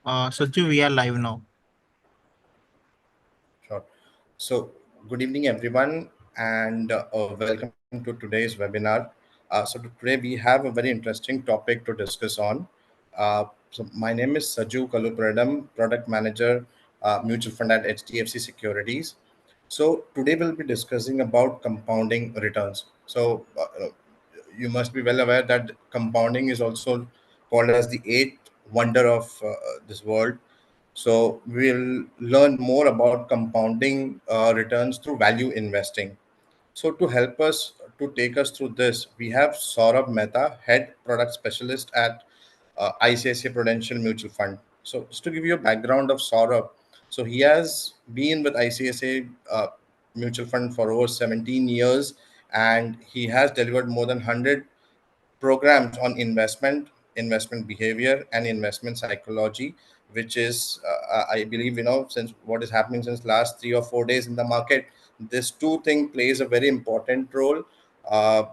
Saju, we are live now. Sure. So, good evening, everyone, and welcome to today's webinar. Today we have a very interesting topic to discuss on. My name is Saju Kallupurayidam, Product Manager, Mutual Fund at HDFC Securities. So, today we'll be discussing about compounding returns. You must be well aware that compounding is also called as the eighth wonder of this world. So we'll learn more about compounding returns through value investing. So to help us to take us through this, we have Saurabh Mehta, head product specialist at ICICI Prudential Mutual Fund. So just to give you a background of Saurabh, so he has been with ICICI Mutual Fund for over 17 years, and he has delivered more than 100 programs on investment behavior and investment psychology, which is I believe, since what is happening since last 3 or 4 days in the market, this two thing plays a very important role, uh,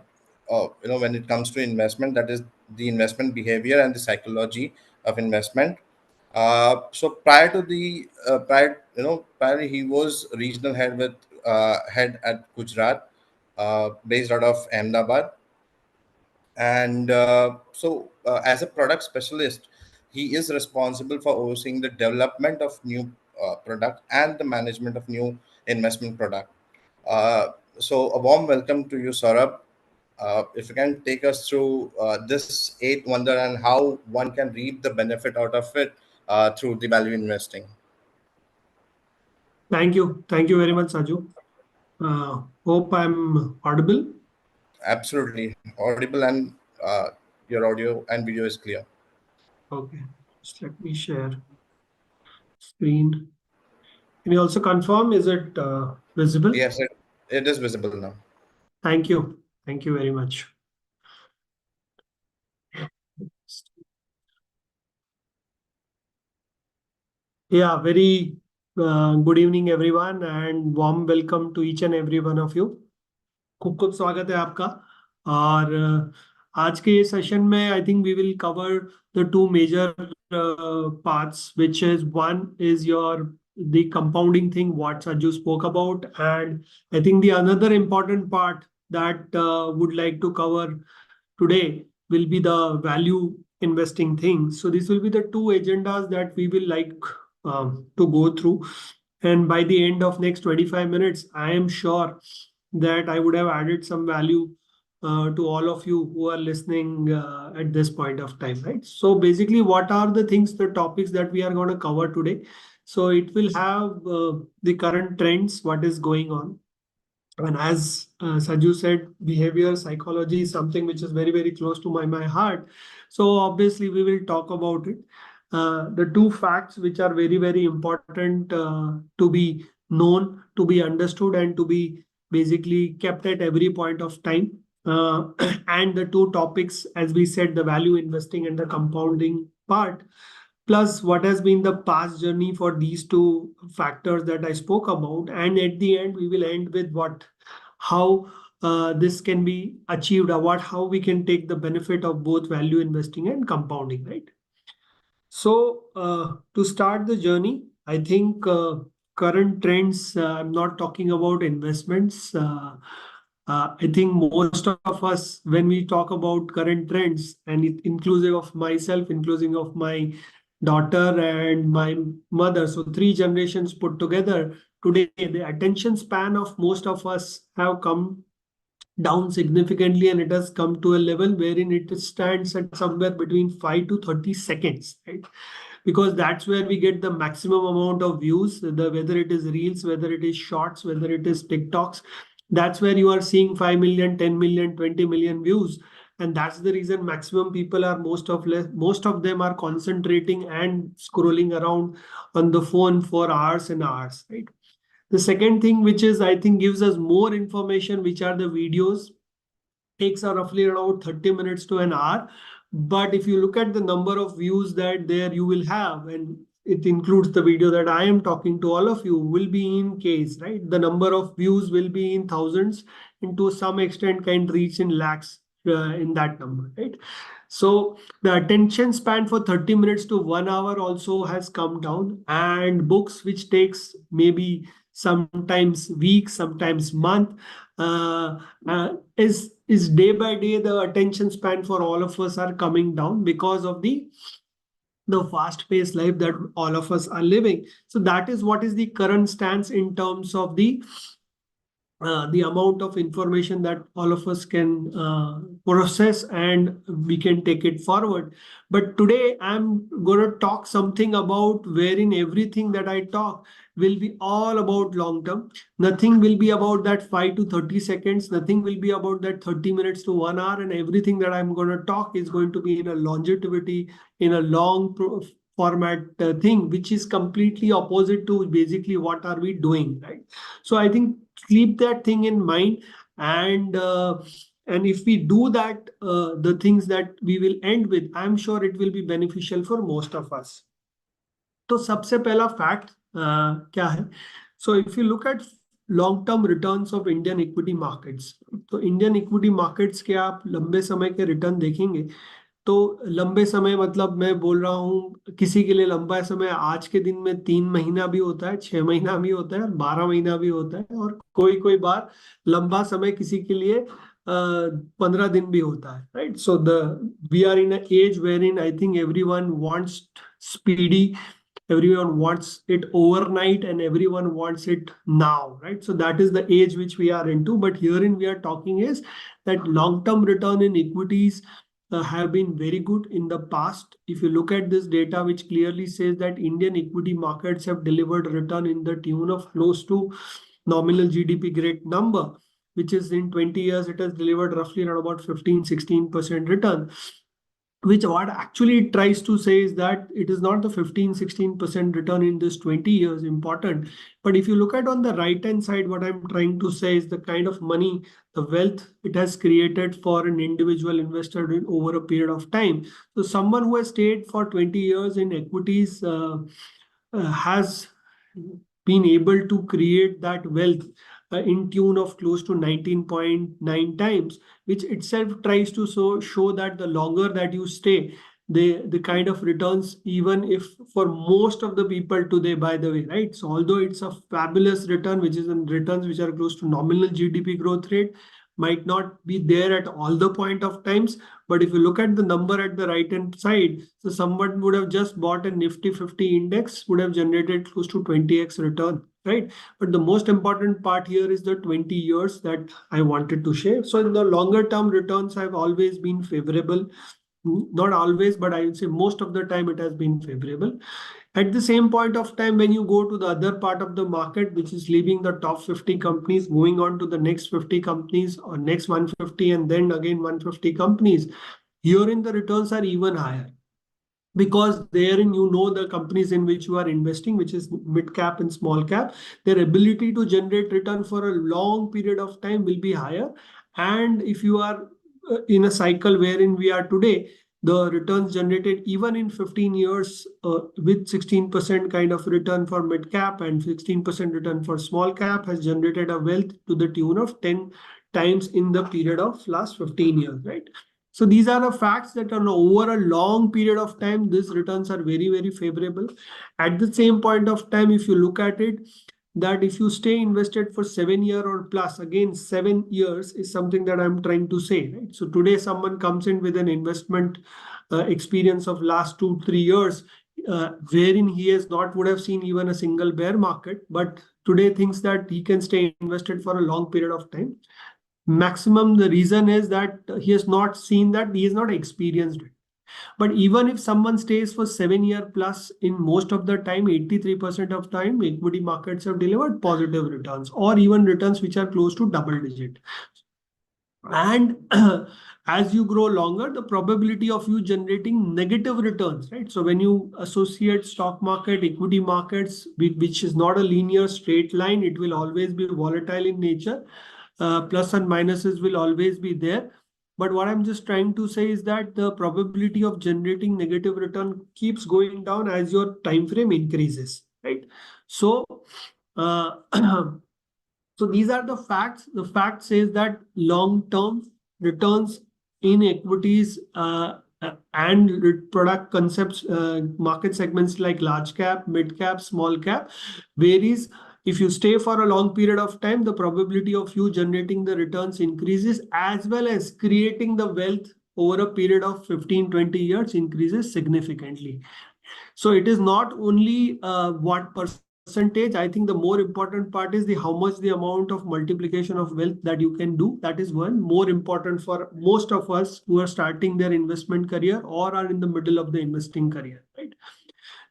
when it comes to investment, that is the investment behavior and the psychology of investment. So prior to the prior he was regional head at Gujarat, based out of Ahmedabad. And as a product specialist, he is responsible for overseeing the development of new product and the management of new investment product. So a warm welcome to you, Saurabh. If you can take us through this eighth wonder and how one can reap the benefit out of it through the value investing. Thank you. Thank you very much, Saju. Hope I'm audible. Absolutely audible, and your audio and video is clear. Okay, just let me share screen. Can you also confirm, is it visible? Yes, it is visible now. Thank you. Thank you very much. Yeah, very good evening everyone, and warm welcome to each and every one of you. खूब खूब स्वागत है आपका। और आज के session में I think we will cover the two major parts, which is one is the compounding thing what Saju spoke about, and I think the another important part that would like to cover today will be the value investing thing. So this will be the two agendas that we will like to go through, and by the end of next 25 minutes I am sure that I would have added some value to all of you who are listening at this point of time, right? So basically, what are the things, the topics that we are going to cover today? So it will have the current trends, what is going on. And as Saju said, behavior psychology is something which is very, very close to my heart. So obviously we will talk about it. The two facts which are very, very important to be known, to be understood, and to be basically kept at every point of time. And the two topics, as we said, the value investing and the compounding part, plus what has been the past journey for these two factors that I spoke about. And at the end, we will end with how this can be achieved, or how we can take the benefit of both value investing and compounding, right? So to start the journey, I think current trends, I'm not talking about investments. I think most of us, when we talk about current trends, and it inclusive of myself, inclusive of my daughter and my mother, so three generations put together, today the attention span of most of us have come down significantly, and it has come to a level wherein it stands at somewhere between 5 to 30 seconds, right? Because that's where we get the maximum amount of views, whether it is reels, whether it is shorts, whether it is TikToks. That's where you are seeing 5 million, 10 million, 20 million views. And that's the reason maximum people are, most of them are concentrating and scrolling around on the phone for hours and hours, right? The second thing, which is I think gives us more information, which are the videos, takes roughly around 30 minutes to an hour. But if you look at the number of views that there you will have, and it includes the video that I am talking to all of you, will be in case, right? The number of views will be in thousands, and to some extent can reach in lakhs in that number, right? So the attention span for 30 minutes to 1 hour also has come down, and books which takes maybe sometimes weeks, sometimes month, is day by day the attention span for all of us are coming down because of the fast-paced life that all of us are living. So that is what is the current stance in terms of the amount of information that all of us can process, and we can take it forward. But today I'm going to talk something about wherein everything that I talk will be all about long term. Nothing will be about that 5 to 30 seconds. Nothing will be about that 30 minutes to 1 hour. And everything that I'm going to talk is going to be in a longevity, in a long format thing, which is completely opposite to basically what are we doing, right? So I think keep that thing in mind, and if we do that, the things that we will end with, I'm sure it will be beneficial for most of us. तो सबसे पहला fact क्या है? So if you look at long term returns of Indian equity markets, तो Indian equity markets के आप लंबे समय के रिटर्न देखेंगे तो लंबे समय मतलब मैं बोल रहा हूँ, किसी के लिए लंबा समय आज के दिन में 3 महीना भी होता है, 6 महीना भी होता है, 12 महीना भी होता है, और कोई कोई बार लंबा समय किसी के लिए 15 दिन भी होता है, right? So the we are in age wherein I think everyone wants speedy, everyone wants it overnight, and everyone wants it now, right? So that is the age which we are into. But herein we are talking is that long-term return in equities have been very good in the past. If you look at this data, which clearly says that Indian equity markets have delivered a return in the tune of close to nominal GDP great number, which is in 20 years it has delivered roughly around about 15-16% return. Which what actually it tries to say is that it is not the 15-16% return in this 20 years important, but if you look at on the right hand side, what I'm trying to say is the kind of money, the wealth it has created for an individual investor in over a period of time. So someone who has stayed for 20 years in equities has been able to create that wealth in tune of close to 19.9 times, which itself tries to show that the longer that you stay, the kind of returns, even if for most of the people today, by the way, right? So although it's a fabulous return, which is in returns which are close to nominal GDP growth rate, might not be there at all the point of times. But if you look at the number at the right hand side, so someone would have just bought a Nifty 50 index, would have generated close to 20x return, right? But the most important part here is the 20 years that I wanted to share. So in the longer term, returns have always been favorable. Not always, but I would say most of the time it has been favorable. At the same point of time, when you go to the other part of the market, which is leaving the top 50 companies, moving on to the next 50 companies or next 150, and then again 150 companies, herein the returns are even higher. Because therein the companies in which you are investing, which is mid cap and small cap, their ability to generate return for a long period of time will be higher. And if you are in a cycle wherein we are today, the returns generated even in 15 years with 16% kind of return for mid cap and 16% return for small cap has generated a wealth to the tune of 10 times in the period of last 15 years, right? So these are the facts that on over a long period of time, these returns are very, very favorable. At the same point of time, if you look at it, that if you stay invested for 7 years or plus, again, 7 years is something that I'm trying to say, right? So today someone comes in with an investment experience of last 2-3 years, wherein he has not would have seen even a single bear market, but today thinks that he can stay invested for a long period of time. Maximum, the reason is that he has not seen that, he has not experienced it. But even if someone stays for 7 years plus, in most of the time, 83% of time, equity markets have delivered positive returns or even returns which are close to double digit. And as you grow longer, the probability of you generating negative returns, right? So when you associate stock market, equity markets, which is not a linear straight line, it will always be volatile in nature. Plus and minuses will always be there. But what I'm just trying to say is that the probability of generating negative return keeps going down as your time frame increases, right? So, so these are the facts. The fact says that long-term returns in equities and product concepts, market segments like large cap, mid cap, small cap varies. If you stay for a long period of time, the probability of you generating the returns increases, as well as creating the wealth over a period of 15-20 years increases significantly. So it is not only what percentage. I think the more important part is how much the amount of multiplication of wealth that you can do. That is one more important for most of us who are starting their investment career or are in the middle of the investing career, right?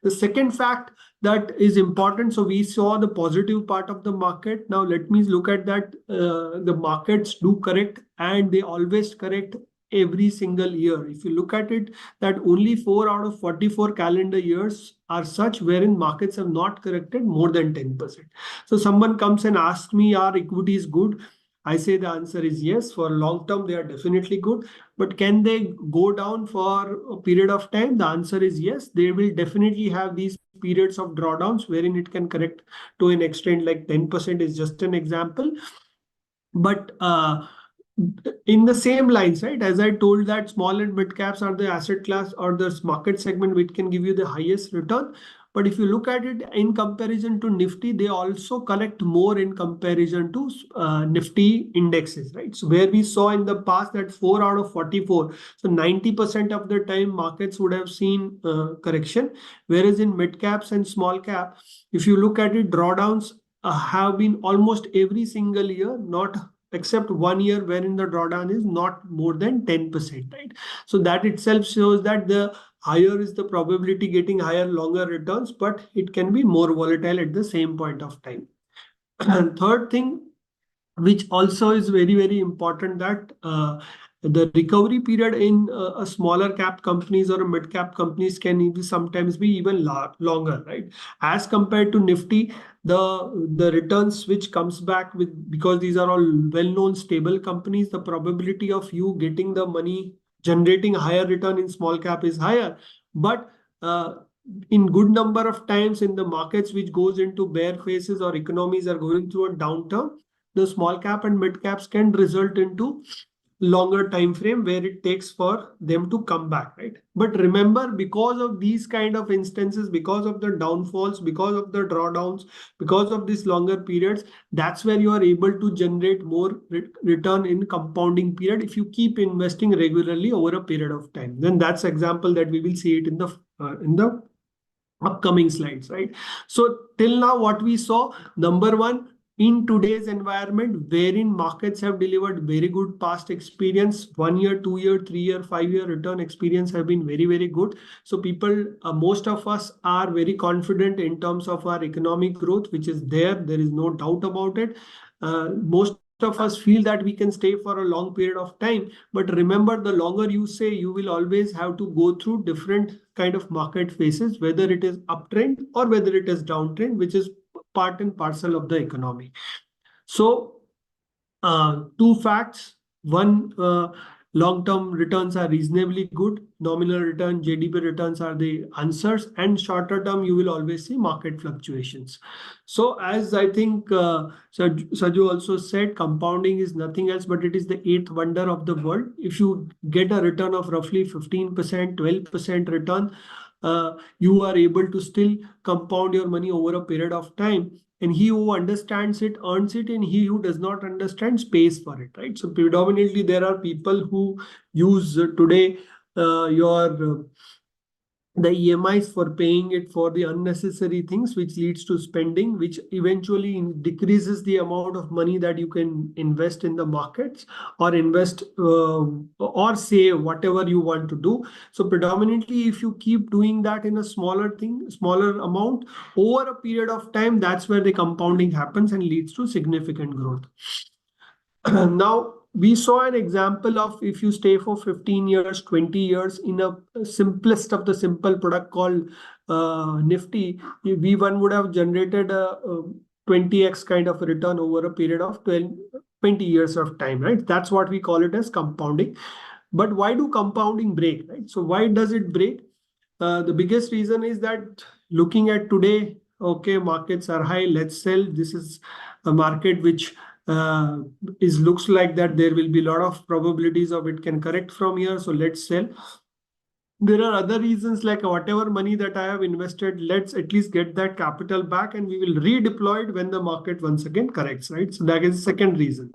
The second fact that is important, so we saw the positive part of the market. Now let me look at that. The markets do correct, and they always correct every single year. If you look at it, that only 4 out of 44 calendar years are such wherein markets have not corrected more than 10%. So someone comes and asks me, are equities good? I say the answer is yes. For long term, they are definitely good. But can they go down for a period of time? The answer is yes. They will definitely have these periods of drawdowns wherein it can correct to an extent, like 10% is just an example. But in the same lines, right, as I told that small and mid caps are the asset class or the market segment which can give you the highest return. But if you look at it in comparison to Nifty, they also collect more in comparison to Nifty indexes, right? So where we saw in the past that 4 out of 44, so 90% of the time markets would have seen correction. Whereas in mid caps and small cap, if you look at it, drawdowns have been almost every single year, not except 1 year wherein the drawdown is not more than 10%, right? So that itself shows that the higher is the probability getting higher, longer returns, but it can be more volatile at the same point of time. And third thing, which also is very, very important, that the recovery period in a smaller cap companies or a mid cap companies can sometimes be even longer, right? As compared to Nifty, the returns which comes back with, because these are all well-known stable companies, the probability of you getting the money generating higher return in small cap is higher. But in good number of times in the markets which goes into bear phases or economies are going through a downturn, the small cap and mid caps can result into longer time frame where it takes for them to come back, right? But remember, because of these kind of instances, because of the downfalls, because of the drawdowns, because of these longer periods, that's where you are able to generate more return in compounding period if you keep investing regularly over a period of time. Then that's example that we will see it in the upcoming slides, right? So till now what we saw, number one, in today's environment wherein markets have delivered very good past experience, 1 year, 2 year, 3 year, 5 year return experience have been very, very good. So people, most of us are very confident in terms of our economic growth, which is there is no doubt about it. Most of us feel that we can stay for a long period of time. But remember, the longer you stay, you will always have to go through different kind of market phases, whether it is uptrend or whether it is downtrend, which is part and parcel of the economy. So two facts. One, long-term returns are reasonably good. Nominal return, JDP returns are the answers, and shorter term, you will always see market fluctuations. So as I think Saju also said, compounding is nothing else, but it is the eighth wonder of the world. If you get a return of roughly 15%, 12% return, you are able to still compound your money over a period of time. And he who understands it earns it, and he who does not understand pays for it, right? So predominantly there are people who use today the EMIs for paying it for the unnecessary things, which leads to spending, which eventually decreases the amount of money that you can invest in the markets or invest or save, whatever you want to do. So predominantly, if you keep doing that in a smaller amount over a period of time, that's where the compounding happens and leads to significant growth. Now, we saw an example of if you stay for 15 years, 20 years in a simplest of the simple product called Nifty, one would have generated a 20x kind of return over a period of 20 years of time, right? That's what we call it as compounding. But why do compounding break, right? So why does it break? The biggest reason is that looking at today, okay, markets are high, let's sell. This is a market which looks like that there will be a lot of probabilities of it can correct from here, so let's sell. there are other reasons like whatever money that I have invested, let's at least get that capital back and we will redeploy it when the market once again corrects, right? So that is the second reason.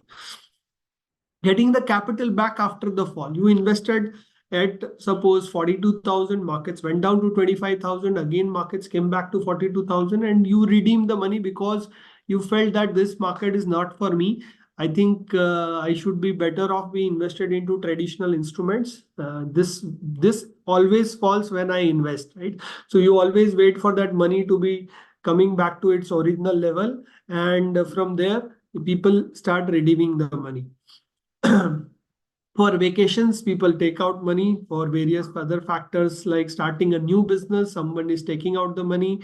Getting the capital back after the fall. You invested at suppose 42,000, markets went down to 25,000, again markets came back to 42,000 and you redeemed the money because you felt that this market is not for me. I think I should be better off being invested into traditional instruments. This always falls when I invest, right? So you always wait for that money to be coming back to its original level, and from there people start redeeming the money. For vacations, people take out money. For various other factors like starting a new business, someone is taking out the money.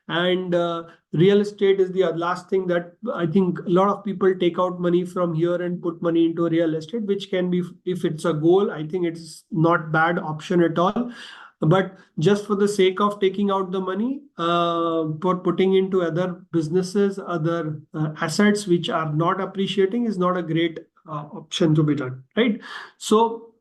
And real estate is the last thing that I think a lot of people take out money from here and put money into real estate, which can be, if it's a goal, I think it's not bad option at all. But just for the sake of taking out the money, for putting into other businesses, other assets which are not appreciating is not a great option to be done, right? So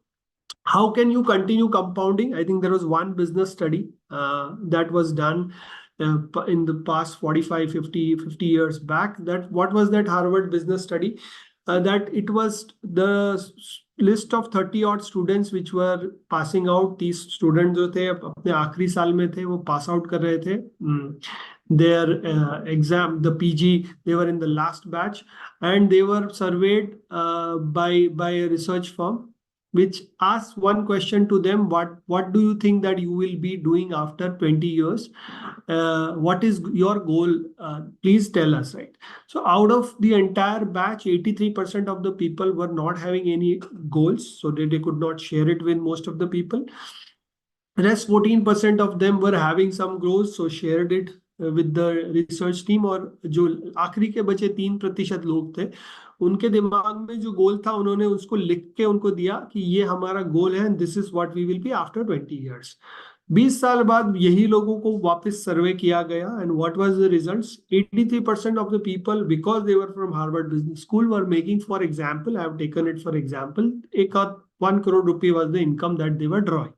how can you continue compounding? I think there was one business study that was done in the past 45, 50 years back. That what was that Harvard business study? That it was the list of 30 odd students which were passing out. 30 students जो थे अपने आखिरी साल में थे, वो pass out कर रहे थे their exam, the PG, they were in the last batch, and they were surveyed by a research firm which asks one question to them: what do you think that you will be doing after 20 years? What is your goal? Please tell us, right? So out of the entire batch, 83% of the people were not having any goals, so they could not share it with most of the people. Rest 14% of them were having some goals, so shared it with the research team. और जो आखिरी के बचे 3% लोग थे, उनके दिमाग में जो गोल था उन्होंने उसको लिख के उनको दिया कि ये हमारा गोल है and this is what we will be after 20 years. 20 साल बाद यही लोगों को वापस सर्वे किया गया, and what was the results? 83% of the people, because they were from Harvard Business School, were making, for example, I have taken it for example, 1 crore rupee was the income that they were drawing.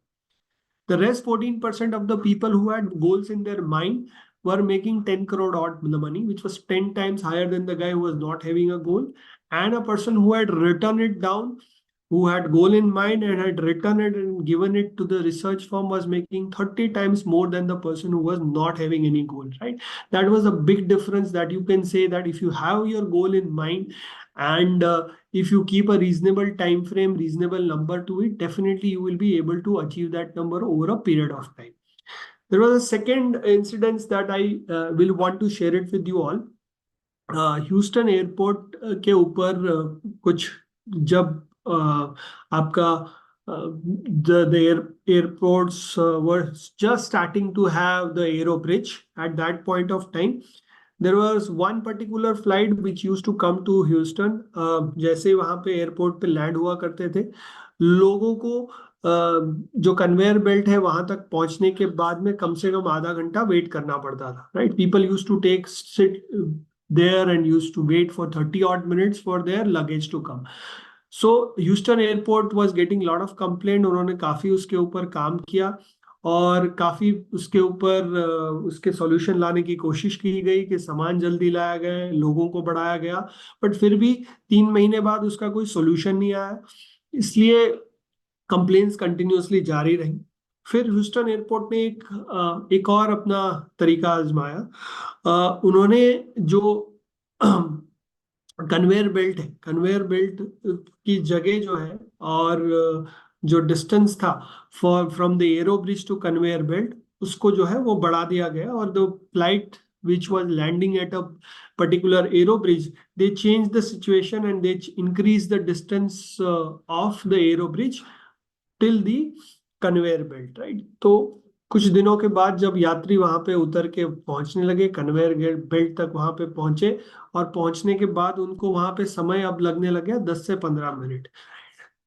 The rest 14% of the people who had goals in their mind were making 10 crore odd the money, which was 10 times higher than the guy who was not having a goal. And a person who had written it down, who had goal in mind and had written it and given it to the research firm, was making 30 times more than the person who was not having any goal, right? That was a big difference, that you can say that if you have your goal in mind and if you keep a reasonable time frame, reasonable number to it, definitely you will be able to achieve that number over a period of time. There was a second incident that I will want to share it with you all. Houston airport के ऊपर कुछ जब आपका the airports were just starting to have the aero bridge at that point of time. There was one particular flight which used to come to Houston. जैसे वहाँ पे airport पे land हुआ करते थे, लोगों को जो कन्वेयर बेल्ट है वहां तक पहुंचने के बाद में कम से कम आधा घंटा वेट करना पड़ता था, right? People used to take sit there and used to wait for 30 odd minutes for their luggage to come. So Houston airport was getting lot of complaint. उन्होंने काफी उसके ऊपर काम किया और काफी उसके ऊपर उसके सॉल्यूशन लाने की कोशिश की गई कि सामान जल्दी लाया गया, लोगों को बढ़ाया गया, बट फिर भी 3 महीने बाद उसका कोई सॉल्यूशन नहीं आया, इसलिए कंप्लेंट्स कंटिन्यूअसली जारी रही. फिर ह्यूस्टन एयरपोर्ट ने एक और अपना तरीका आजमाया. उन्होंने जो कन्वेयर बेल्ट है, कन्वेयर बेल्ट की जगह जो है और जो डिस्टेंस था from the aero bridge to conveyor belt, उसको जो है वो बढ़ा दिया गया. और the flight which was landing at a particular aero bridge, they changed the situation and they increased the distance of the aero bridge till the conveyor belt, right? तो कुछ दिनों के बाद जब यात्री वहां पे उतर के पहुंचने लगे, कन्वेयर बेल्ट तक वहां पे पहुंचे, और पहुंचने के बाद उनको वहां पे समय अब लगने लगे 10 से 15 मिनट.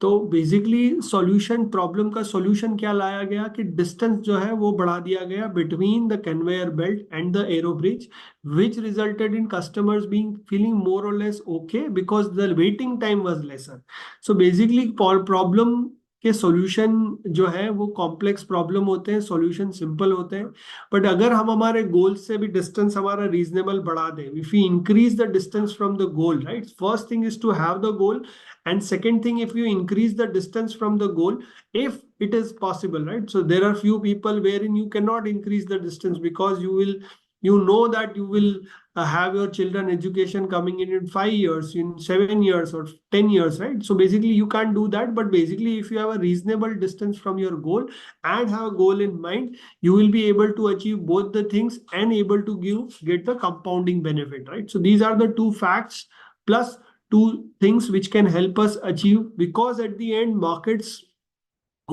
तो बेसिकली सॉल्यूशन, प्रॉब्लम का सॉल्यूशन क्या लाया गया कि डिस्टेंस जो है वो बढ़ा दिया गया between the conveyor belt and the aero bridge, which resulted in customers being feeling more or less okay because the waiting time was lesser. So basically problem कि सॉल्यूशन जो है वो कॉम्प्लेक्स प्रॉब्लम होते हैं, सॉल्यूशन सिंपल होते हैं, but अगर हम हमारे गोल से भी डिस्टेंस हमारा रीजनेबल बढ़ा दें, if you increase the distance from the goal, right, first thing is to have the goal, and second thing, if you increase the distance from the goal, if it is possible, right, so there are few people wherein you cannot increase the distance because you know that you will have your children education coming in 5 years, in 7 years or 10 years, right? So basically you can't do that, but basically if you have a reasonable distance from your goal and have a goal in mind, you will be able to achieve both the things and able to get the compounding benefit, right? So these are the two facts plus two things which can help us achieve, because at the end markets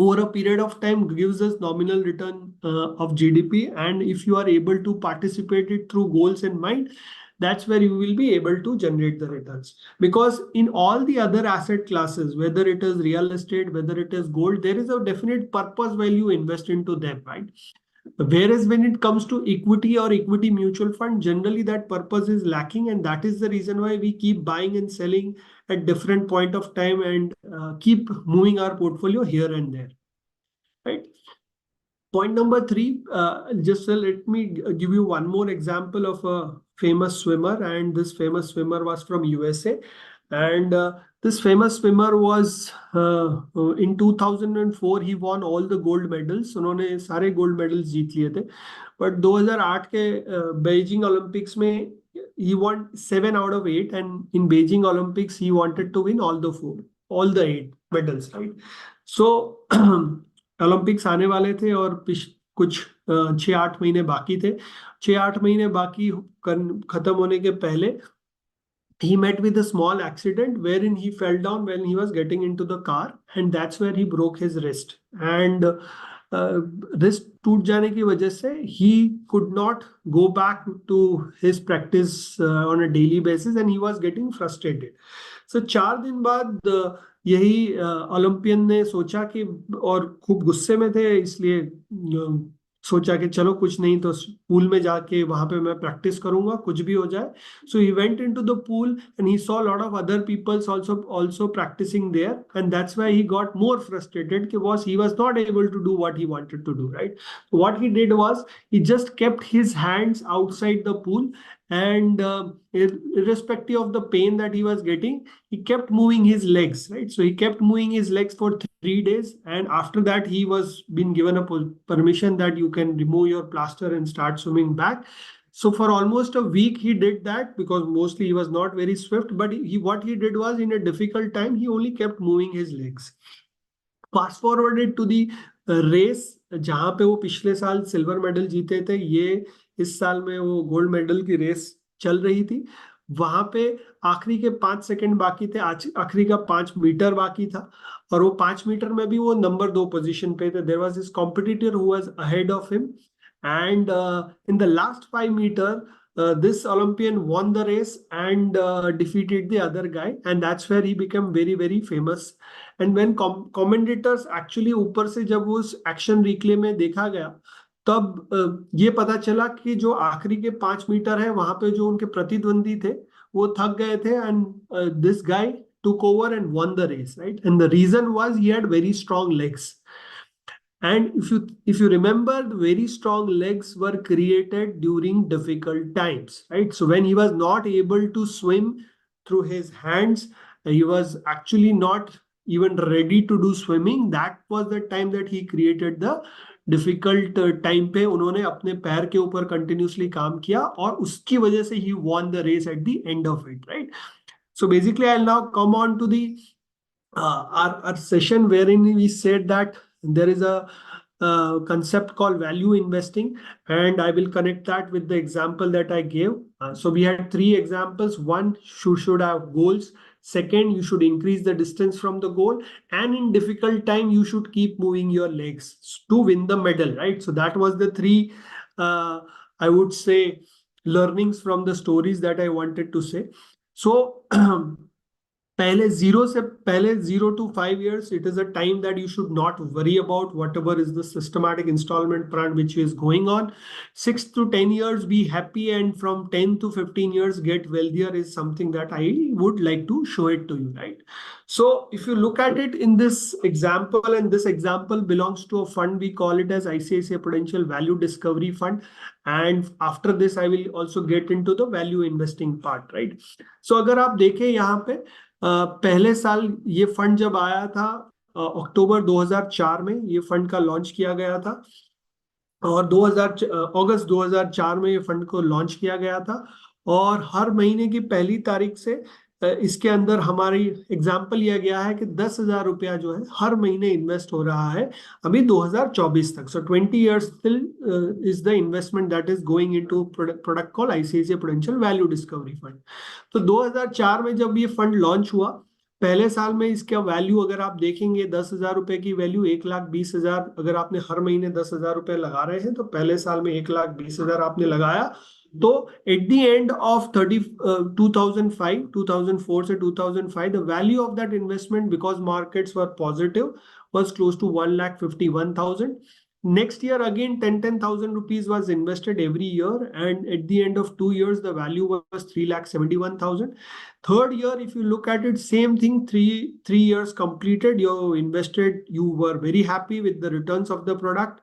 over a period of time gives us nominal return of GDP, and if you are able to participate it through goals in mind, that's where you will be able to generate the returns. Because in all the other asset classes, whether it is real estate, whether it is gold, there is a definite purpose while you invest into them, right? Whereas when it comes to equity or equity mutual fund, generally that purpose is lacking, and that is the reason why we keep buying and selling at different point of time and keep moving our portfolio here and there, right? Point number three, just let me give you one more example of a famous swimmer, and this famous swimmer was from USA, and this famous swimmer was in 2004 he won all the gold medals, उन्होंने सारे gold medals जीत लिए थे, but 2008 के Beijing Olympics में he won 7 out of 8, and in Beijing Olympics he wanted to win all the 8 medals, right? So Olympics आने वाले थे और कुछ 6-8 महीने बाकी थे, 6-8 महीने बाकी खत्म होने के पहले he met with a small accident wherein he fell down when he was getting into the car, and that's where he broke his wrist, and wrist टूट जाने की वजह से he could not go back to his practice on a daily basis, and he was getting frustrated. So 4 दिन बाद यही Olympian ने सोचा कि, और खूब गुस्से में थे, इसलिए सोचा कि चलो कुछ नहीं तो पूल में जाके वहां पे मैं प्रैक्टिस करूंगा, कुछ भी हो जाए. So he went into the pool and he saw a lot of other peoples also practicing there, and that's why he got more frustrated because he was not able to do what he wanted to do, right? So what he did was he just kept his hands outside the pool, and irrespective of the pain that he was getting, he kept moving his legs, right? So he kept moving his legs for 3 days, and after that he was been given a permission that you can remove your plaster and start swimming back. So for almost a week he did that, because mostly he was not very swift, but what he did was, in a difficult time he only kept moving his legs. Fast forwarded to the race, जहां पे वो पिछले साल silver medal जीते थे, ये इस साल में वो गोल्ड मेडल की रेस चल रही थी. वहां पे आखिरी के 5 सेकंड बाकी थे, आखिरी का 5 मीटर बाकी था, और वो 5 मीटर में भी वो नंबर 2 पोजीशन पे थे. There was his competitor who was ahead of him, and in the last 5 meter this Olympian won the race and defeated the other guy, and that's where he became very very famous. And when commentators actually ऊपर से जब उस action replay में देखा गया, तब ये पता चला कि जो आखिरी के 5 मीटर है वहां पे जो उनके प्रतिद्वंदी थे वो थक गए थे, and this guy took over and won the race, right? And the reason was he had very strong legs. And if you remember, the very strong legs were created during difficult times, right? So when he was not able to swim through his hands, he was actually not even ready to do swimming. That was the time that he created the difficult time पे उन्होंने अपने पैर के ऊपर continuously काम किया, और उसकी वजह से he won the race at the end of it, right? So basically I'll now come on to the our session wherein we said that there is a concept called value investing, and I will connect that with the example that I gave. So we had 3 examples. One, you should have goals. Second, you should increase the distance from the goal, and in difficult time you should keep moving your legs to win the medal, right? So that was the 3 I would say learnings from the stories that I wanted to say. So पहले 0 to 5 years, it is a time that you should not worry about whatever is the systematic installment plan which is going on. 6 to 10 years, be happy, and from 10 to 15 years, get wealthier is something that I would like to show it to you, right? So if you look at it in this example, and this example belongs to a fund, we call it as ICICI Prudential Value Discovery Fund. And after this, I will also get into the value investing part, right? So अगर आप देखें यहाँ पे पहले साल ये fund जब आया था, अक्टूबर 2004 में ये फंड का लॉन्च किया गया था, और अगस्त 2004 में ये फंड को लॉन्च किया गया था। और हर महीने की पहली तारीख से इसके अंदर हमारी एग्जाम्पल लिया गया है कि 10,000 रुपया जो है हर महीने इन्वेस्ट हो रहा है अभी 2024 तक। सो 20 years still is the investment that is going into product called ICICI Prudential Value Discovery Fund। तो 2004 में जब ये फंड लॉन्च हुआ, पहले साल में इसका वैल्यू अगर आप देखेंगे 10,000 रुपए की वैल्यू 1,20,000, अगर आपने हर महीने 10,000 रुपए लगा रहे हैं तो पहले साल में 1,20,000 आपने लगाया। तो एट द एंड ऑफ 2004 से 2005 the value of that investment, because markets were positive, was close to 1,51,000. Next year again 10,000 rupees was invested every year, and at the end of 2 years the value was 3,71,000. Third year, if you look at it, same thing, three years completed, you invested, you were very happy with the returns of the product.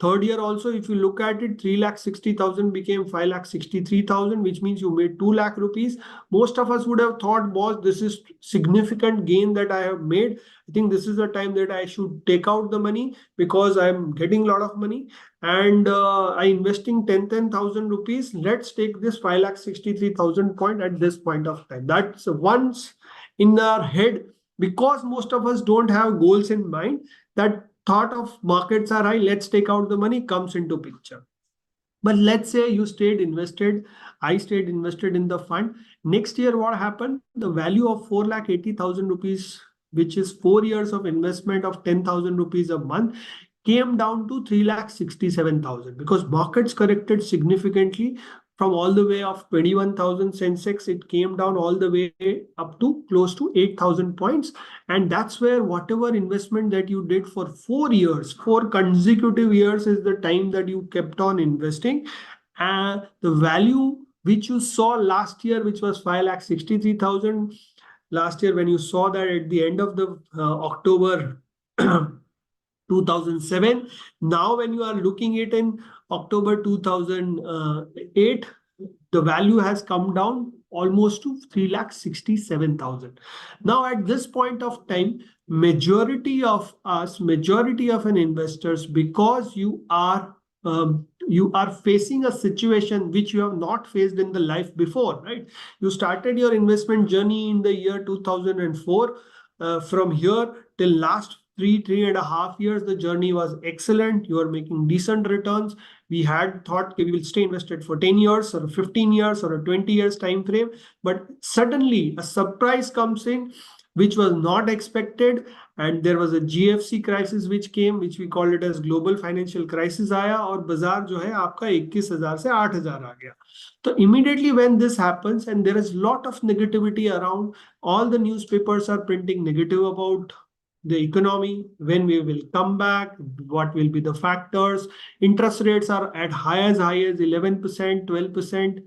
Third year also, if you look at it, 3,60,000 became 5,63,000, which means you made 2 lakh rupees. Most of us would have thought, boss, this is significant gain that I have made. I think this is the time that I should take out the money because I'm getting a lot of money, and I investing 10,000 rupees. Let's take this 5,63,000 point at this point of time. That's once in our head, because most of us don't have goals in mind. That thought of markets are high, let's take out the money, comes into picture. But let's say you stayed invested, I stayed invested in the fund. Next year, what happened? The value of 4,80,000 rupees, which is 4 years of investment of 10,000 rupees a month, came down to 3,67,000 because markets corrected significantly. From all the way of 21,000 Sensex, it came down all the way up to close to 8,000 points. And that's where whatever investment that you did for 4 years, 4 consecutive years is the time that you kept on investing. And the value which you saw last year, which was 5,63,000, last year when you saw that at the end of the October 2007, now when you are looking it in October 2008, the value has come down almost to 3,67,000. Now at this point of time, majority of an investors, because you are facing a situation which you have not faced in the life before, right? You started your investment journey in the year 2004. From here till last 3.5 years, the journey was excellent. You are making decent returns. We had thought we will stay invested for 10 years or 15 years or a 20 years time frame, but suddenly a surprise comes in which was not expected, and there was a GFC crisis which came, which we call it as global financial crisis आया, और बाजार जो है आपका 21,000 से 8,000 आ गया. So immediately when this happens, and there is lot of negativity around, all the newspapers are printing negative about the economy, when we will come back, what will be the factors. Interest rates are at high as 11%, 12%.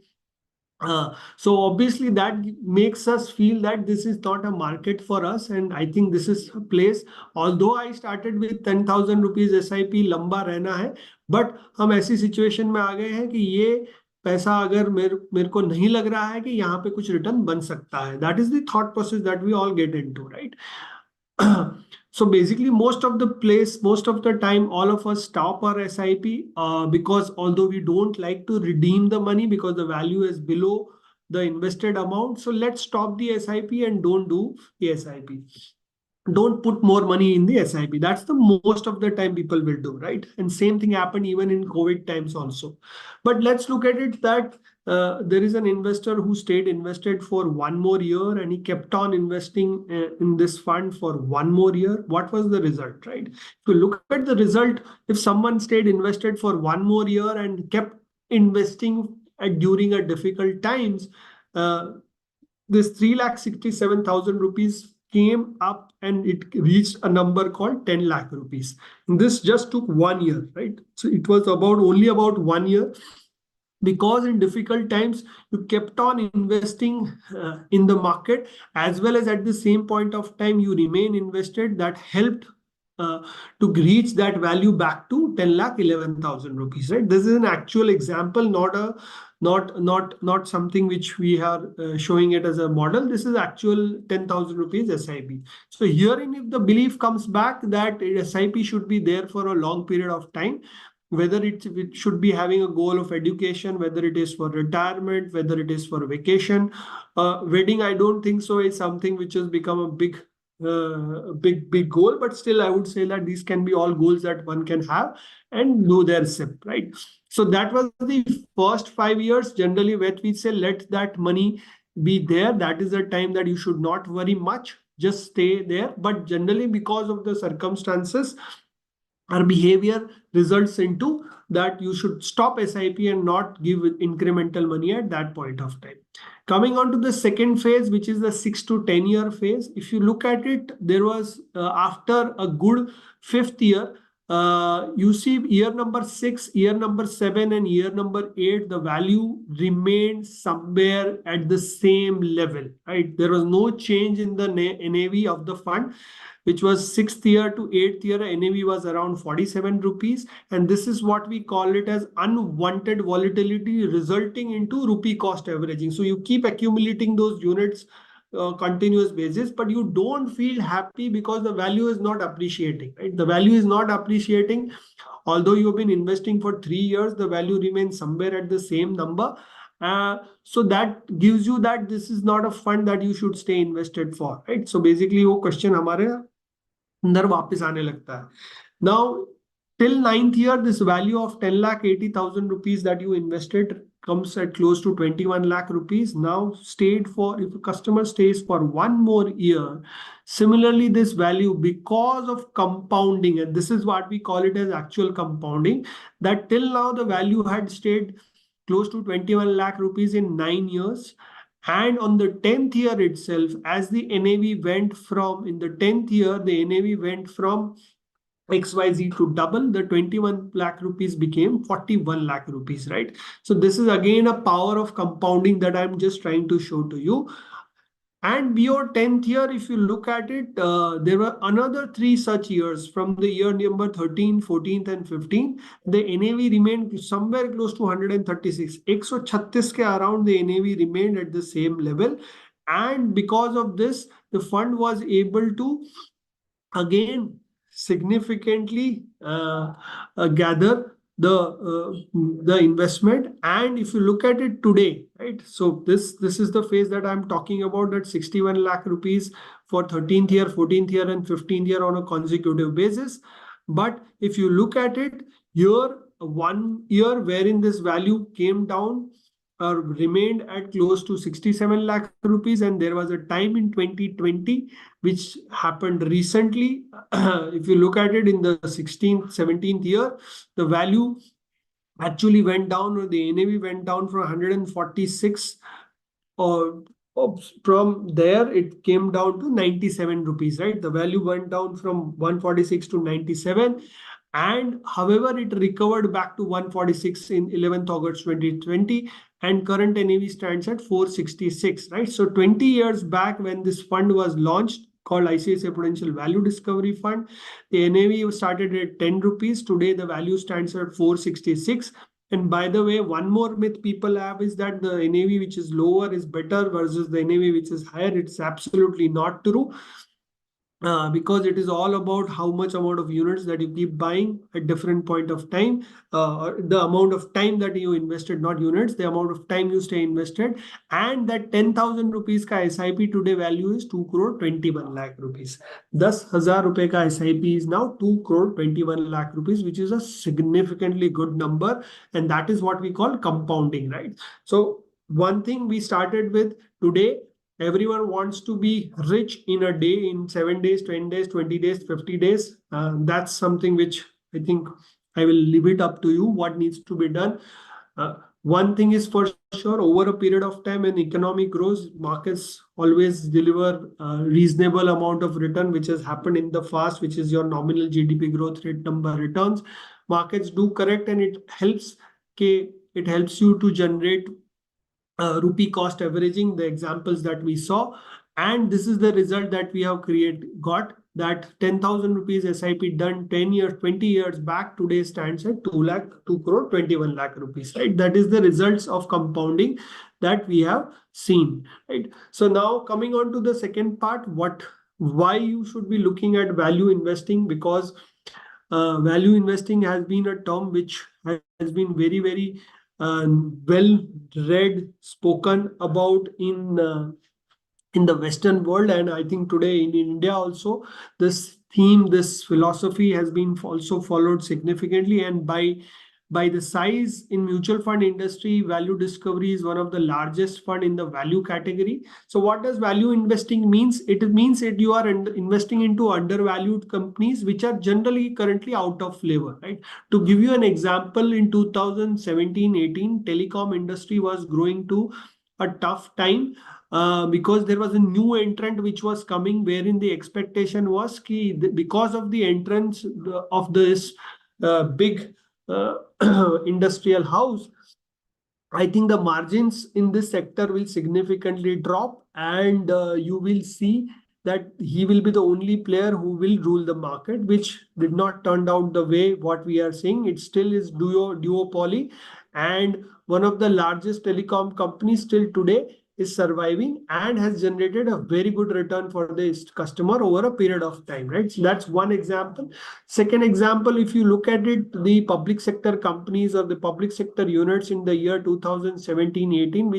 So obviously that makes us feel that this is not a market for us, and I think this is a place. Although I started with 10,000 rupees SIP, लंबा रहना है, but हम ऐसी situation में आ गए हैं कि ये पैसा अगर मेरे को नहीं लग रहा है कि यहाँ पे कुछ रिटर्न बन सकता है. That is the thought process that we all get into, right? So basically most of the time, all of us stop our SIP because although we don't like to redeem the money because the value is below the invested amount, so let's stop the SIP and don't do the SIP. Don't put more money in the SIP. That's the most of the time people will do, right? And same thing happened even in COVID times also. But let's look at it that there is an investor who stayed invested for 1 more year, and he kept on investing in this fund for 1 more year. What was the result, right? If you look at the result, if someone stayed invested for 1 more year and kept investing during a difficult times, this 3,67,000 rupees came up and it reached a number called 10 lakh rupees. And this just took 1 year, right? So it was only about 1 year, because in difficult times you kept on investing in the market, as well as at the same point of time you remain invested. That helped uh, to reach that value back to 10 lakh 11,000 rupees, right? This is an actual example, not something which we are showing it as a model. This is actual 10,000 rupees SIP. So herein, if the belief comes back that SIP should be there for a long period of time, whether it should be having a goal of education, whether it is for retirement, whether it is for vacation, wedding, I don't think so is something which has become a big goal. But still, I would say that these can be all goals that one can have and know their SIP, right? So that was the first 5 years. Generally, where we say let that money be there, that is the time that you should not worry much, just stay there. But generally, because of the circumstances, our behavior results into that you should stop SIP and not give incremental money at that point of time. Coming on to the second phase, which is the 6 to 10 year phase. If you look at it, there was after a good fifth year, you see year number 6, year number 7, and year number 8, the value remained somewhere at the same level, right? There was no change in the NAV of the fund, which was 6th year to 8th year. NAV was around 47 rupees. And this is what we call it as unwanted volatility resulting into rupee cost averaging. So you keep accumulating those units continuous basis, but you don't feel happy because the value is not appreciating, right? The value is not appreciating. Although you've been investing for 3 years, the value remains somewhere at the same number. So that gives you that this is not a fund that you should stay invested for, right? So basically वो question हमारे अंदर वापस आने लगता है. Now, till 9th year, this value of 10,80,000 rupees that you invested comes at close to 21 lakh rupees. Now stayed for, if a customer stays for 1 more year, similarly, this value, because of compounding, and this is what we call it as actual compounding, that till now the value had stayed close to 21 lakh rupees in 9 years. And on the 10th year itself, as the NAV went from, in the 10th year, the NAV went from XYZ to double, the 21 lakh rupees became 41 lakh rupees, right? So this is again a power of compounding that I'm just trying to show to you. And beyond 10th year, if you look at it, there were another 3 such years from the year number 13, 14th, and 15. The NAV remained somewhere close to 136. 136 ke around the NAV remained at the same level. And because of this, the fund was able to again significantly gather the investment. And if you look at it today, right, so this is the phase that I'm talking about, that 61 lakh rupees for 13th year, 14th year, and 15th year on a consecutive basis. But if you look at it here, 1 year wherein this value came down or remained at close to 67 lakh rupees, and there was a time in 2020 which happened recently. If you look at it in the 16th, 17th year, the value actually went down, or the NAV went down from 146, or from there it came down to 97 rupees, right? The value went down from 146 to 97. And however, it recovered back to 146 in 11th August 2020, and current NAV stands at 466, right? So 20 years back, when this fund was launched, called ICICI Prudential Value Discovery Fund, the NAV started at 10 rupees. Today, the value stands at 466. And by the way, one more myth people have is that the NAV which is lower is better versus the NAV which is higher. It's absolutely not true. Because it is all about how much amount of units that you keep buying at different point of time, the amount of time that you invested, not units, the amount of time you stay invested. And that 10,000 rupees ka SIP today value is 2 crore 21 lakh rupees. 10,000 rupees ka SIP is now 2 crore 21 lakh rupees, which is a significantly good number. And that is what we call compounding, right? So one thing we started with today, everyone wants to be rich in a day, in 7 days, 10 days, 20 days, 50 days. That's something which I think I will leave it up to you what needs to be done. one thing is for sure, over a period of time when economy grows, markets always deliver a reasonable amount of return, which has happened in the past, which is your nominal GDP growth rate number returns. Markets do correct, and it helps you to generate rupee cost averaging, the examples that we saw. And this is the result that we have got, that 10,000 rupees SIP done 10 years, 20 years back, today stands at 2 crore 21 lakh rupees, right? That is the results of compounding that we have seen, right? So now coming on to the second part, why you should be looking at value investing, because value investing has been a term which has been very, very well read, spoken about in the Western world, and I think today in India also, this theme, this philosophy has been also followed significantly. And by the size in mutual fund industry, Value Discovery is one of the largest fund in the value category. So what does value investing means? It means that you are investing into undervalued companies which are generally currently out of flavor, right? To give you an example, in 2017-18, telecom industry was growing to a tough time, because there was a new entrant which was coming, wherein the expectation was because of the entrance of this big industrial house, I think the margins in this sector will significantly drop, and you will see that he will be the only player who will rule the market, which did not turn out the way what we are seeing. It still is duopoly, and one of the largest telecom companies still today is surviving and has generated a very good return for this customer over a period of time, right? So that's one example. Second example, if you look at it, the public sector companies or the public sector units in the year 2017-18,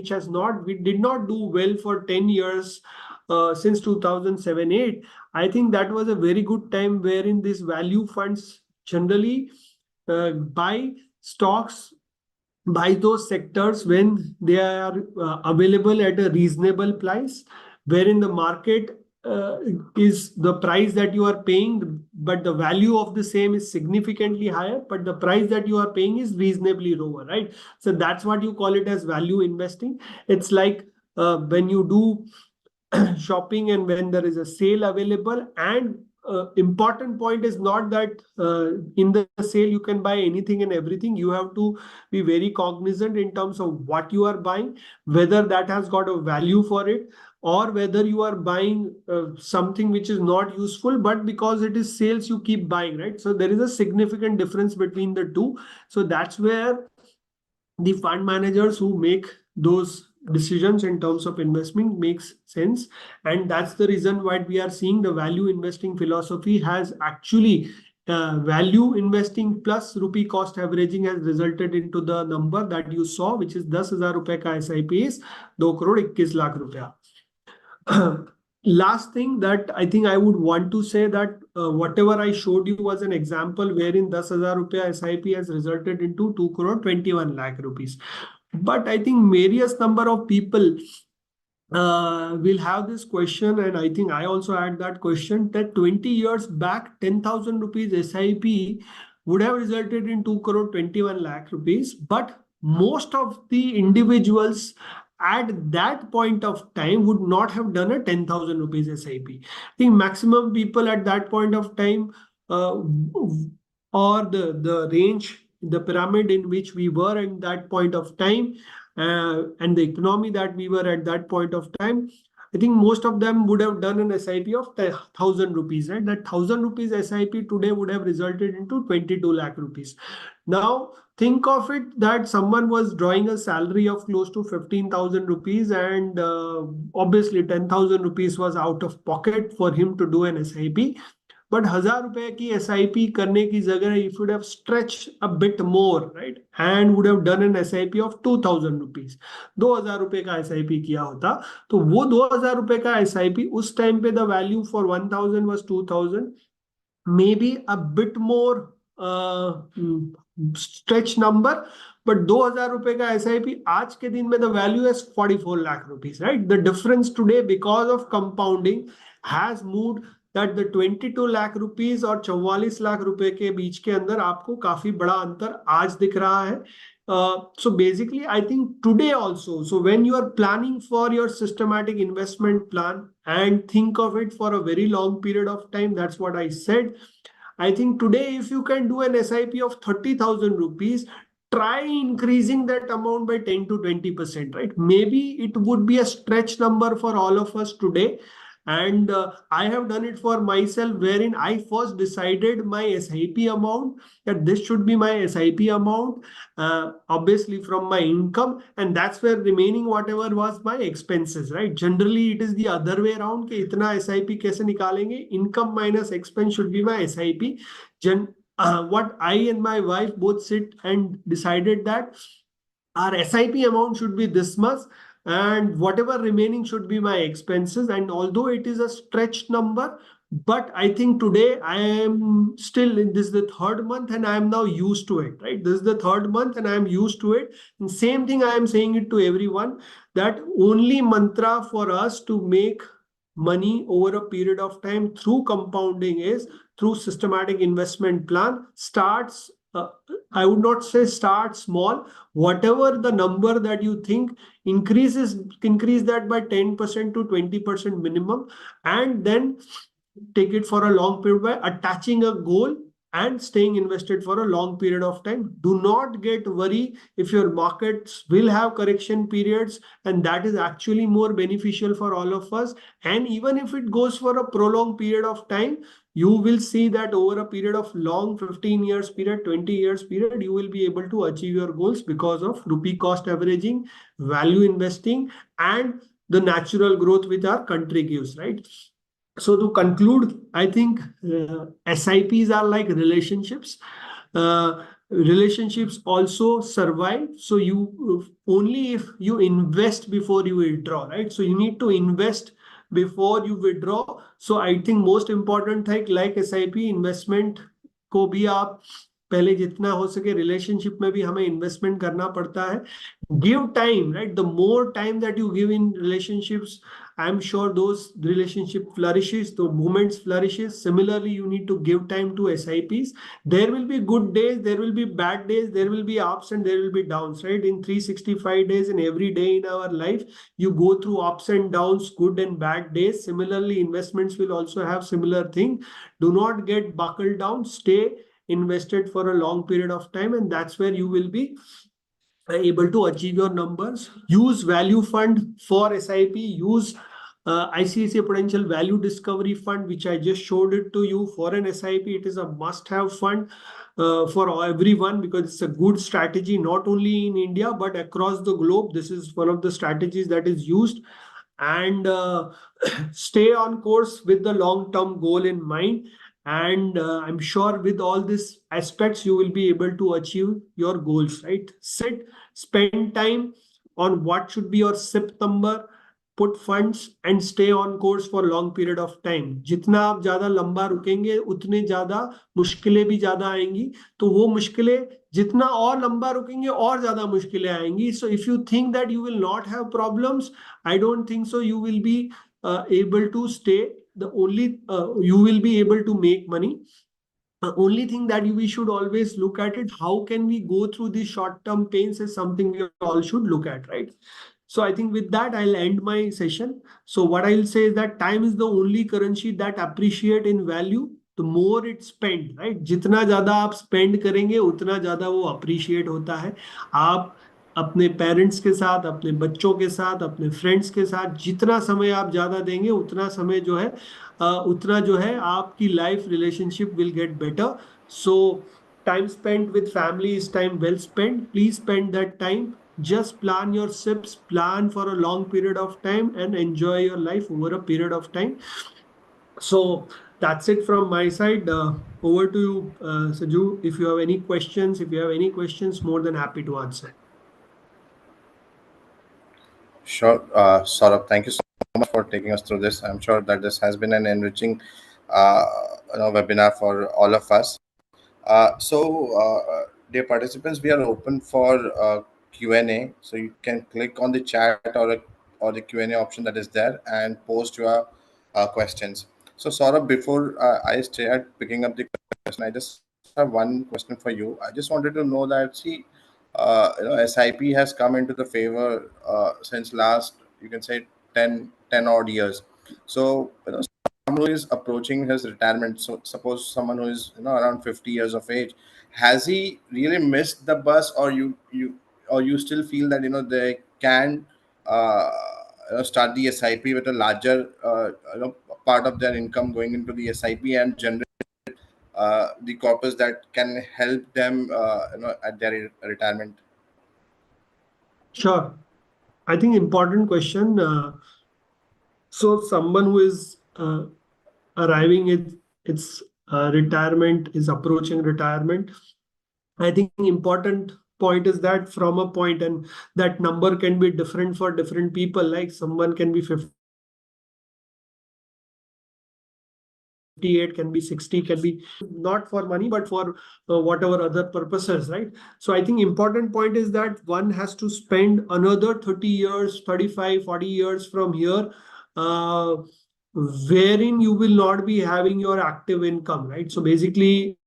we did not do well for 10 years, since 2007-8. I think that was a very good time wherein these value funds generally buy stocks by those sectors when they are available at a reasonable price, wherein the market is the price that you are paying, but the value of the same is significantly higher, but the price that you are paying is reasonably lower, right? So that's what you call it as value investing. It's like when you do shopping and when there is a sale available, and important point is not that in the sale you can buy anything and everything. You have to be very cognizant in terms of what you are buying, whether that has got a value for it, or whether you are buying something which is not useful, but because it is sales you keep buying, right? So there is a significant difference between the two. So that's where the fund managers who make those decisions in terms of investment makes sense. And that's the reason why we are seeing the value investing philosophy has actually value investing plus rupee cost averaging has resulted into the number that you saw, which is 10,000 रुपए का SIP is 2 crore 21 lakh रुपया. Last thing that I think I would want to say, that whatever I showed you was an example wherein 10,000 rupees SIP has resulted into 2 crore 21 lakh rupees. But I think various number of people will have this question, and I think I also had that question, that 20 years back 10,000 rupees SIP would have resulted in 2 crore 21 lakh rupees, but most of the individuals at that point of time would not have done a 10,000 rupees SIP. I think maximum people at that point of time, or the range, the pyramid in which we were at that point of time, and the economy that we were at that point of time, I think most of them would have done an SIP of 1,000 rupees, right? That 1,000 rupees SIP today would have resulted into 22 lakh rupees. Now, think of it that someone was drawing a salary of close to 15,000 rupees, and obviously 10,000 rupees was out of pocket for him to do an SIP. But 1,000 रुपए की SIP करने की जगह if would have stretched a bit more, right, and would have done an SIP of 2,000 rupees, 2,000 रुपए का SIP किया होता, तो वो 2,000 रुपए का SIP उस टाइम पे the value for 1,000 was 2,000, maybe a bit more stretch number, but 2,000 रुपए का SIP आज के दिन में the value is 44 lakh rupees, right? The difference today because of compounding has moved that the 22 lakh rupees और 44 लाख रुपए के बीच के अंदर आपको काफी बड़ा अंतर आज दिख रहा है. So basically, I think today also, so when you are planning for your systematic investment plan and think of it for a very long period of time, that's what I said. I think today, if you can do an SIP of 30,000 rupees, try increasing that amount by 10 to 20%, right? Maybe it would be a stretch number for all of us today. And I have done it for myself, wherein I first decided my SIP amount, that this should be my SIP amount, obviously from my income, and that's where remaining whatever was my expenses, right? Generally, it is the other way around कि इतना SIP कैसे निकालेंगे, income minus expense should be my SIP. What I and my wife both sit and decided that our SIP amount should be this much, and whatever remaining should be my expenses. And although it is a stretched number, but I think today I am still in this, the third month, and I am now used to it, right? This is the third month and I am used to it. And same thing I am saying it to everyone, that only mantra for us to make money over a period of time through compounding is through systematic investment plan. Starts, I would not say start small, whatever the number that you think, increase that by 10% to 20% minimum, and then take it for a long period by attaching a goal and staying invested for a long period of time. Do not get worried if your markets will have correction periods, and that is actually more beneficial for all of us. And even if it goes for a prolonged period of time, you will see that over a period of long 15 years period, 20 years period, you will be able to achieve your goals because of rupee cost averaging, value investing, and the natural growth which our country gives, right? So to conclude, I think SIPs are like relationships. Relationships also survive. So you only if you invest before you withdraw, right? So you need to invest before you withdraw. So I think most important thing like SIP investment को भी आप पहले जितना हो सके relationship में भी हमें इन्वेस्टमेंट करना पड़ता है. Give time, right? The more time that you give in relationships, I'm sure those relationship flourishes, the moments flourishes. Similarly, you need to give time to SIPs. There will be good days, there will be bad days, there will be ups and there will be downs, right? In 365 days, in every day in our life, you go through ups and downs, good and bad days. Similarly, investments will also have similar thing. Do not get buckled down, stay invested for a long period of time, and that's where you will be able to achieve your numbers. Use value fund for SIP. Use ICICI Prudential Value Discovery Fund, which I just showed it to you for an SIP. It is a must-have fund for everyone because it's a good strategy, not only in India, but across the globe. This is one of the strategies that is used. And stay on course with the long-term goal in mind. And I'm sure with all these aspects, you will be able to achieve your goals, right? Spend time on what should be your SIP number, put funds and stay on course for long period of time. जितना आप ज्यादा लंबा रुकेंगे उतने ज्यादा मुश्किलें भी ज्यादा आएंगी, तो वो मुश्किलें जितना और लंबा रुकेंगे और ज्यादा मुश्किलें आएंगी. So if you think that you will not have problems, I don't think so. You will be able to stay. The only you will be able to make money. The only thing that we should always look at it, how can we go through these short-term pains is something we all should look at, right? So I think with that, I'll end my session. So what I'll say is that time is the only currency that appreciate in value the more it spent, right? जितना ज्यादा आप spend करेंगे उतना ज्यादा वो appreciate होता है. आप अपने पेरेंट्स के साथ, अपने बच्चों के साथ, अपने फ्रेंड्स के साथ जितना समय आप ज्यादा देंगे उतना समय जो है उतना जो है आपकी life relationship will get better. So time spent with family is time well spent. Please spend that time. Just plan your sips, plan for a long period of time, and enjoy your life over a period of time. So that's it from my side. Over to you, Saju. If you have any questions, more than happy to answer. Sure, Saurabh, thank you so much for taking us through this. I'm sure that this has been an enriching webinar for all of us. Dear participants, we are open for Q&A. So you can click on the chat or the Q&A option that is there and post your questions. So Saurabh, before I start picking up the question, I just have one question for you. I just wanted to know that, see, SIP has come into the favor since last, you can say, 10 odd years. So someone who is approaching his retirement, so suppose someone who is around 50 years of age, has he really missed the bus, or you still feel that they can uh, start the SIP with a larger part of their income going into the SIP and generate the corpus that can help them at their retirement? Sure. I think important question. So someone who is arriving at its retirement, is approaching retirement. I think important point is that from a point, and that number can be different for different people. Like someone can be 58, can be 60, can be not for money, but for whatever other purposes, right? So I think important point is that one has to spend another 30 years, 35, 40 years from here, uh, wherein you will not be having your active income, right? So basically,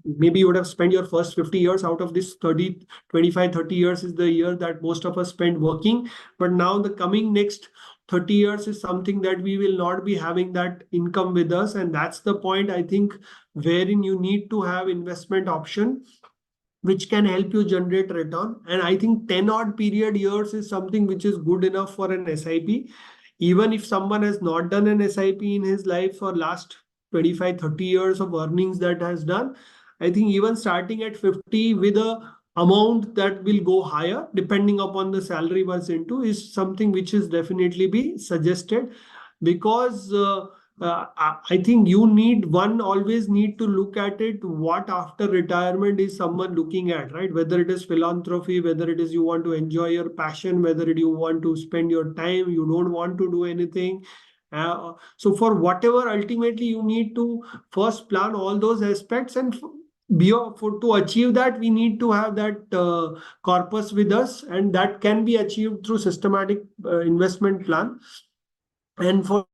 maybe you would have spent your first 50 years out of this 30, 25, 30 years is the year that most of us spend working. But now the coming next 30 years is something that we will not be having that income with us. And that's the point, I think, wherein you need to have investment option which can help you generate return. And I think 10 odd period years is something which is good enough for an SIP. Even if someone has not done an SIP in his life for last 25, 30 years of earnings that has done, I think even starting at 50 with a amount that will go higher depending upon the salary was into is something which is definitely be suggested. Because I think you always need to look at it, what after retirement is someone looking at, right? Whether it is philanthropy, whether it is you want to enjoy your passion, whether you want to spend your time, you don't want to do anything. So for whatever, ultimately you need to first plan all those aspects, and to achieve that, we need to have that corpus with us, and that can be achieved through systematic investment plan. And for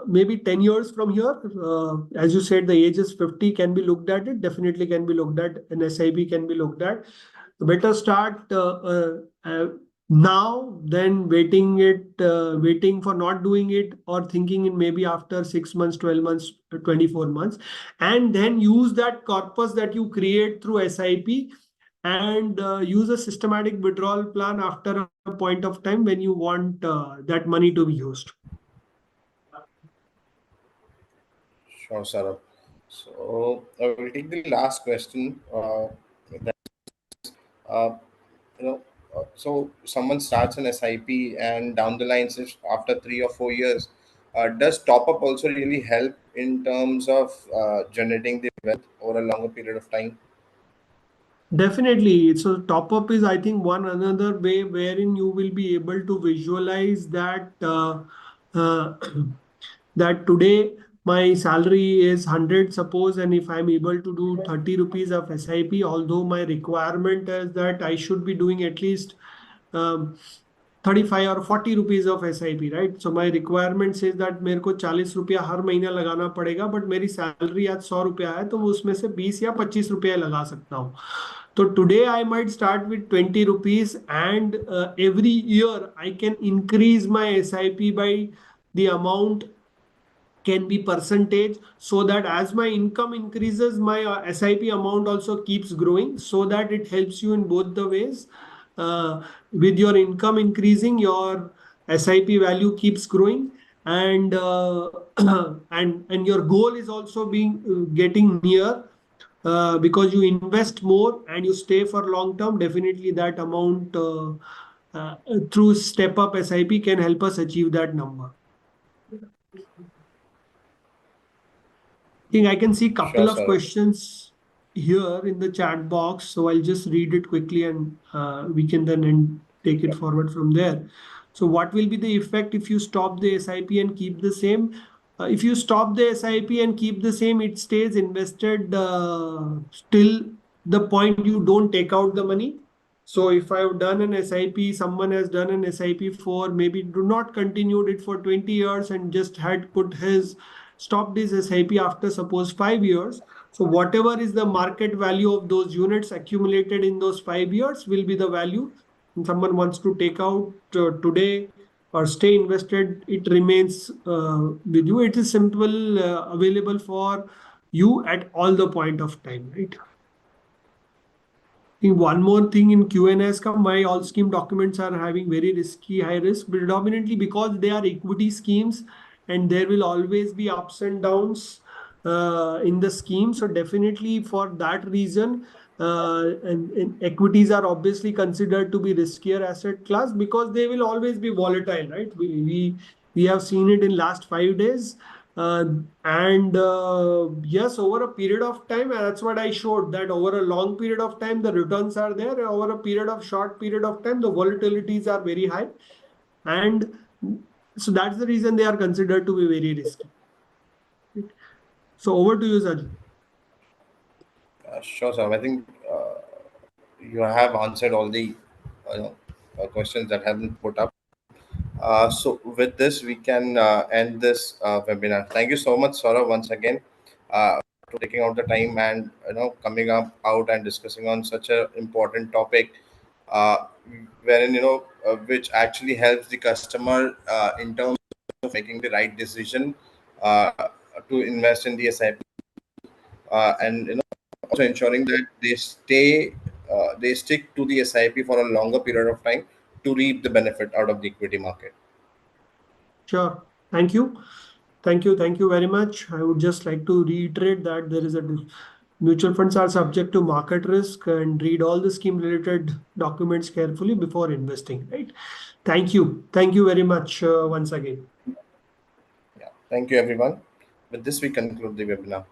maybe 10 years from here, as you said, the age is 50, can be looked at, it definitely can be looked at, an SIP can be looked at. Better start now than waiting for not doing it, or thinking in maybe after 6 months, 12 months, 24 months, and then use that corpus that you create through SIP, and use a systematic withdrawal plan after a point of time when you want that money to be used. Sure, Saurabh. So I will take the last question. Uh, so someone starts an SIP, and down the line, if after 3 or 4 years, does top up also really help in terms of generating the wealth over a longer period of time? Definitely. So top up is, I think, one another way wherein you will be able to visualize that uh, that today my salary is 100, suppose, and if I'm able to do 30 rupees of SIP, although my requirement is that I should be doing at least um, 35 or 40 rupees of SIP, right? So my requirement says that मेरे को 40 रुपया हर महीना लगाना पड़ेगा, but मेरी salary आज 100 रुपया है, तो उसमें से 20 या 25 रुपया लगा सकता हूँ. So today I might start with 20 rupees, and every year I can increase my SIP by the amount, can be percentage, so that as my income increases, my SIP amount also keeps growing, so that it helps you in both the ways. With your income increasing, your SIP value keeps growing, and and your goal is also being getting near, because you invest more and you stay for long term. Definitely that amount uh, through step up SIP can help us achieve that number. I think I can see a Sure, couple of Saurabh. questions here in the chat box, so I'll just read it quickly, and we can then take it Yep. forward from there. So what will be the effect if you stop the SIP and keep the same? If you stop the SIP and keep the same, it stays invested till the point you don't take out the money. So if I've done an SIP, someone has done an SIP for maybe do not continued it for 20 years and just had put his stopped his SIP after suppose 5 years. So whatever is the market value of those units accumulated in those 5 years will be the value. If someone wants to take out today or stay invested, it remains with you. It is simple, available for you at all the point of time, right? One more thing in Q&A has come, why all scheme documents are having very risky, high risk, predominantly because they are equity schemes and there will always be ups and downs in the scheme. So definitely for that reason, and equities are obviously considered to be riskier asset class because they will always be volatile, right? We have seen it in last 5 days. And yes, over a period of time, and that's what I showed, that over a long period of time, the returns are there. Over a short period of time, the volatilities are very high. And so that's the reason they are considered to be very risky. So over to you, Saju. Sure, sir. I think you have answered all the questions that have been put up. So with this, we can end this webinar. Thank you so much, Saurabh, once again, for taking out the time and coming out and discussing on such an important topic, uh, wherein which actually helps the customer in terms of making the right decision uh, to invest in the SIP, and also ensuring that they stick to the SIP for a longer period of time to reap the benefit out of the equity market. Sure. Thank you. Thank you. Thank you very much. I would just like to reiterate that there is a mutual funds are subject to market risk and read all the scheme related documents carefully before investing, right? Thank you. Thank you very much once again. Yeah. Thank you, everyone. With this, we conclude the webinar.